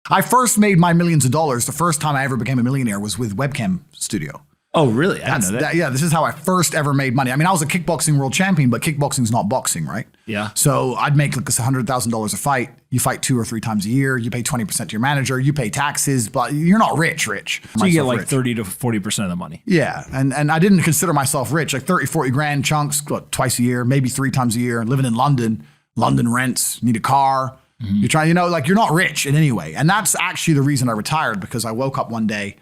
I first made my millions of dollars. The first time I ever became a millionaire was with Webcam Studio. Oh, really? I didn't know that. Yeah, this is how I first ever made money. I mean, I was a kickboxing world champion, but kickboxing's not boxing, right? Yeah. So I'd make like $100,000 a fight. You fight 2 or 3 times a year. You pay 20% to your manager. You pay taxes, but you're not rich. So you get like 30 to 40% of the money. Yeah, and I didn't consider myself rich. Like 30, 40 grand chunks, twice a year, maybe 3 times a year. Living in London, London rents, need a car. You're trying, like you're not rich in any way. And that's actually the reason I retired, because I woke up one day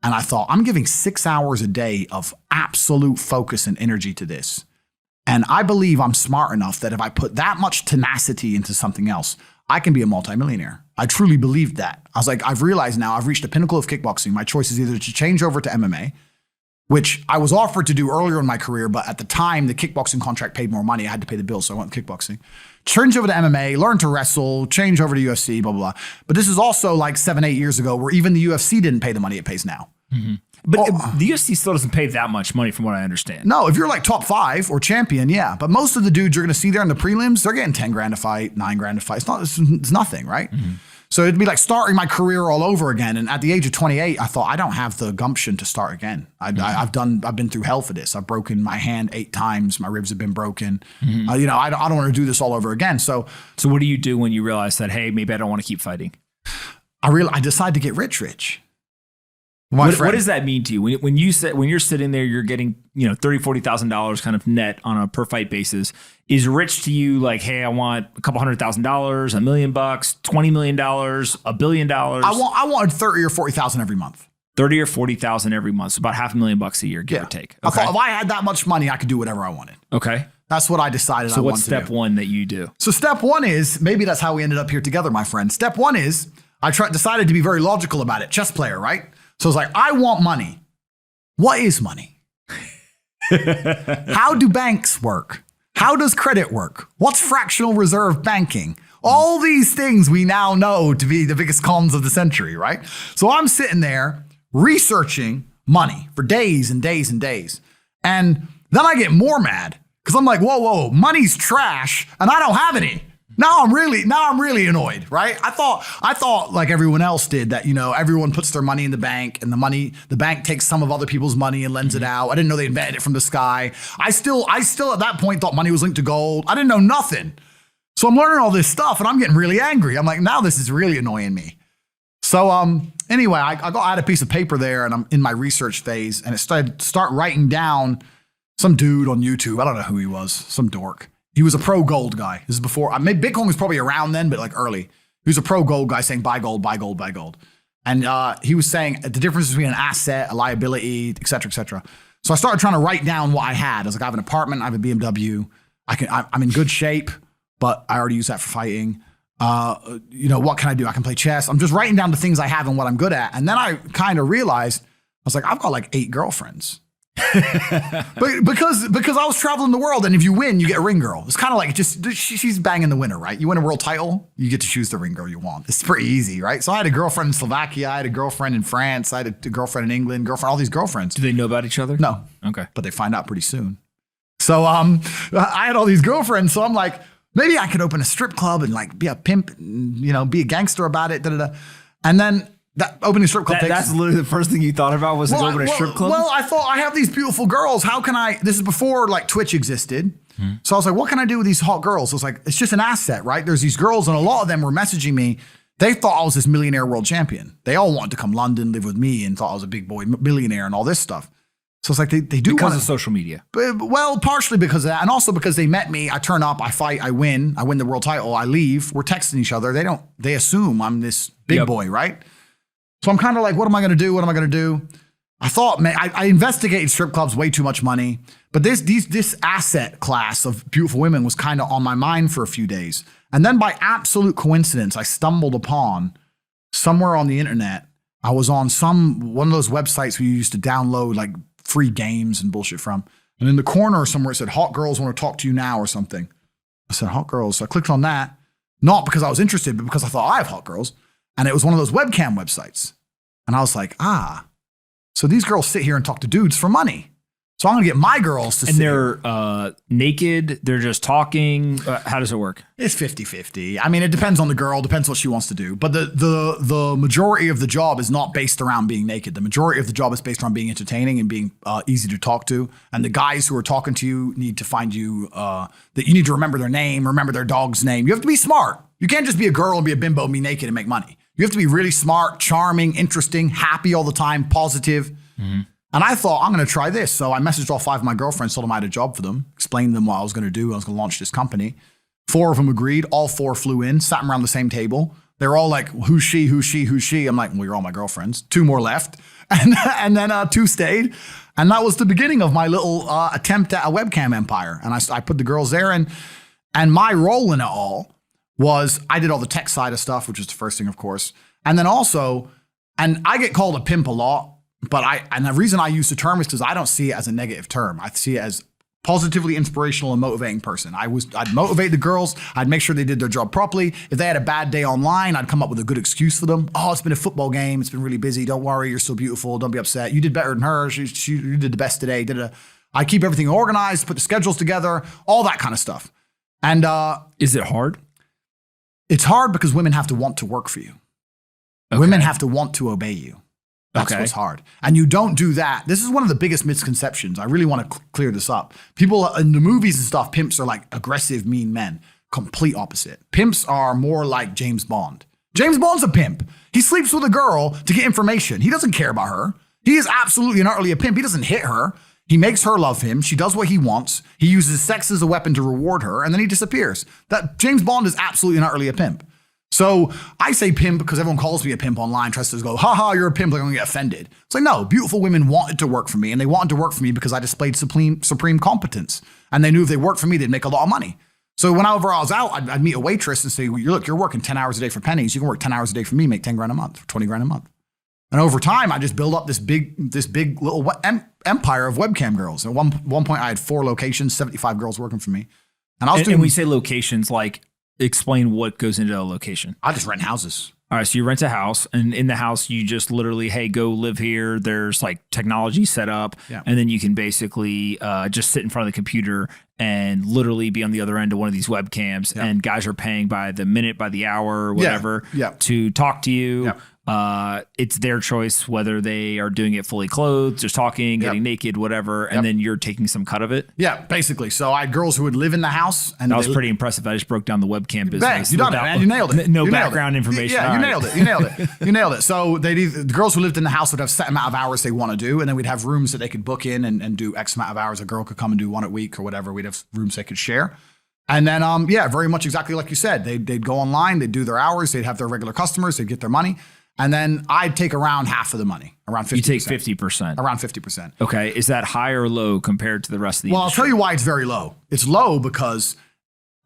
and I thought, I'm giving 6 hours a day of absolute focus and energy to this. And I believe I'm smart enough that if I put that much tenacity into something else, I can be a multimillionaire. I truly believed that. I was like, I've realized now I've reached the pinnacle of kickboxing. My choice is either to change over to MMA, which I was offered to do earlier in my career, but at the time, the kickboxing contract paid more money. I had to pay the bills, so I went kickboxing. Change over to MMA, learn to wrestle, change over to UFC, blah, blah, blah. But this is also like 7, 8 years ago where even the UFC didn't pay the money it pays now. But the UFC still doesn't pay that much money from what I understand. No, if you're like top 5 or champion, yeah. But most of the dudes you're going to see there in the prelims, they're getting 10 grand a fight, 9 grand a fight. It's nothing, right? So it'd be like starting my career all over again. And at the age of 28, I thought, I don't have the gumption to start again. I've been through hell for this. I've broken my hand 8 times. My ribs have been broken. I don't want to do this all over again. So what do you do when you realize that, hey, maybe I don't want to keep fighting? I decided to get rich. What does that mean to you? When you're sitting there, you're getting, $30,000, $40,000 kind of net on a per fight basis. Is rich to you like, hey, I want a couple $100,000, $1 million, $20 million, $1 billion? I wanted 30 or 40,000 every month. 30 or 40,000 every month. So about $500,000 a year, give or take. Okay. I thought if I had that much money, I could do whatever I wanted. Okay. That's what I decided. So what's step 1 that you do? So step 1 is, maybe that's how we ended up here together, my friend. Step 1 is decided to be very logical about it. Chess player, right? So it's like, I want money. What is money? How do banks work? How does credit work? What's fractional reserve banking? All these things we now know to be the biggest cons of the century, right? So I'm sitting there researching money for days and days and days. And then I get more mad because I'm like, whoa, money's trash and I don't have any. Now I'm really annoyed, right? I thought like everyone else did that, everyone puts their money in the bank and the bank takes some of other people's money and lends it out. I didn't know they invented it from the sky. I still at that point thought money was linked to gold. I didn't know nothing. So I'm learning all this stuff and I'm getting really angry. I'm like, now this is really annoying me. So anyway, I had a piece of paper there and I'm in my research phase and it start writing down some dude on YouTube. I don't know who he was, some dork. He was a pro gold guy. This is before, maybe Bitcoin was probably around then, but like early. He was a pro gold guy saying buy gold, buy gold, buy gold. And he was saying the difference between an asset, a liability, et cetera, et cetera. So I started trying to write down what I had. I was like, I have an apartment, I have a BMW. I'm in good shape, but I already use that for fighting. What can I do? I can play chess. I'm just writing down the things I have and what I'm good at. And then I kind of realized, I was like, I've got like 8 girlfriends. But because I was traveling the world, and if you win, you get a ring girl. It's kind of like she's banging the winner, right? You win a world title, you get to choose the ring girl you want. It's pretty easy, right? So I had a girlfriend in Slovakia, I had a girlfriend in France, I had a girlfriend in England, all these girlfriends. Do they know about each other? No. Okay. But they find out pretty soon. So I had all these girlfriends, so I'm like, maybe I could open a strip club and like be a pimp, and, be a gangster about it, And then that opening strip club that's literally the first thing you thought about was open a strip club? Well, I thought I have these beautiful girls. How can this is before like Twitch existed. So I was like, what can I do with these hot girls? I was like, it's just an asset, right? There's these girls and a lot of them were messaging me. They thought I was this millionaire world champion. They all wanted to come London, live with me and thought I was a big boy millionaire and all this stuff. So it's like they do because of social media. Well, partially because of that. And also because they met me. I turn up, I fight, I win the world title, I leave. We're texting each other. They assume I'm this big boy, right? So I'm kind of like, what am I going to do? What am I going to do? I thought, man, I investigated strip clubs, way too much money. But this asset class of beautiful women was kind of on my mind for a few days. And then by absolute coincidence, I stumbled upon somewhere on the internet. I was on one of those websites where you used to download like free games and bullshit from. And in the corner somewhere it said, hot girls want to talk to you now or something. I said, hot girls. So I clicked on that, not because I was interested, but because I thought I have hot girls. And it was one of those webcam websites. And I was like, so these girls sit here and talk to dudes for money. So I'm going to get my girls to and they're naked. They're just talking. How does it work? It's 50-50. I mean, it depends on the girl, depends what she wants to do. But the majority of the job is not based around being naked. The majority of the job is based around being entertaining and being easy to talk to. And the guys who are talking to you need to find you, that you need to remember their name, remember their dog's name. You have to be smart. You can't just be a girl and be a bimbo and be naked and make money. You have to be really smart, charming, interesting, happy all the time, positive. Mm-hmm. And I thought, I'm going to try this. So I messaged all 5 of my girlfriends, told them I had a job for them, explained to them what I was going to do. I was going to launch this company. 4 of them agreed. All 4 flew in, sat around the same table. They're all like, who's she, who's she, who's she? I'm like, well, you're all my girlfriends. 2 more left. And then 2 stayed. And that was the beginning of my little attempt at a webcam empire. And I put the girls there. And my role in it all was I did all the tech side of stuff, which was the first thing, of course. And then also, and I get called a pimp a lot. But and the reason I use the term is because I don't see it as a negative term. I see it as positively inspirational and motivating person. I'd motivate the girls. I'd make sure they did their job properly. If they had a bad day online, I'd come up with a good excuse for them. Oh, it's been a football game. It's been really busy. Don't worry. You're so beautiful. Don't be upset. You did better than her. You did the best today. I keep everything organized, put the schedules together, all that kind of stuff. And is it hard? It's hard because women have to want to work for you. Okay. Women have to want to obey you. That's what's hard. And you don't do that. This is one of the biggest misconceptions. I really want to clear this up. People in the movies and stuff, pimps are like aggressive, mean men. Complete opposite. Pimps are more like James Bond. James Bond's a pimp. He sleeps with a girl to get information. He doesn't care about her. He is absolutely and utterly a pimp. He doesn't hit her. He makes her love him. She does what he wants. He uses sex as a weapon to reward her, and then he disappears. That James Bond is absolutely and utterly a pimp. So I say pimp because everyone calls me a pimp online, tries to go, haha, you're a pimp, like I'm gonna get offended. It's like, no, beautiful women wanted to work for me, and they wanted to work for me because I displayed supreme competence. And they knew if they worked for me, they'd make a lot of money. So whenever I was out, I'd meet a waitress and say, well, look, you're working 10 hours a day for pennies. You can work 10 hours a day for me, make 10 grand a month, 20 grand a month. And over time, I just built up this big little empire of webcam girls. At one point, I had 4 locations, 75 girls working for me. And I was doing. And we say locations, like, explain what goes into a location. I just rent houses. All right. So you rent a house, and in the house, you just literally, hey, go live here. There's like technology set up. Yeah. And then you can basically just sit in front of the computer and literally be on the other end of one of these webcams. Yeah. And guys are paying by the minute, by the hour, whatever, to talk to you. Yeah. It's their choice whether they are doing it fully clothed, just talking, getting naked, whatever, and then you're taking some cut of it. Yeah, basically. So I had girls who would live in the house, and that was pretty impressive. I just broke down the webcam business. Bang, you done it, man. You nailed it. No background information. Yeah, you nailed it. You nailed it. You nailed it. So the girls who lived in the house would have set amount of hours they want to do, and then we'd have rooms that they could book in and do X amount of hours. A girl could come and do 1 a week or whatever. We'd have rooms they could share. And then, very much exactly like you said. They'd go online, they'd do their hours, they'd have their regular customers, they'd get their money. And then I'd take around half of the money, around 50%. You take 50%. Around 50%. Okay. Is that high or low compared to the rest of the industry? I'll tell you why it's very low. It's low because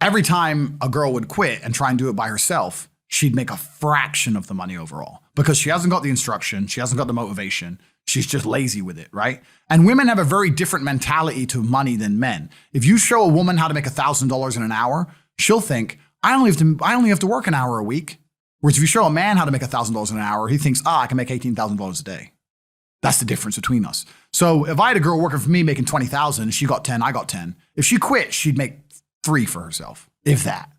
every time a girl would quit and try and do it by herself, she'd make a fraction of the money overall because she hasn't got the instruction. She hasn't got the motivation. She's just lazy with it, right? And women have a very different mentality to money than men. If you show a woman how to make $1,000 in an hour, she'll think, I only have to work an hour a week. Whereas if you show a man how to make $1,000 an hour, he thinks, I can make $18,000 a day. That's the difference between us. So if I had a girl working for me making $20,000, she got 10, I got 10. If she quit, she'd make 3 for herself, if that.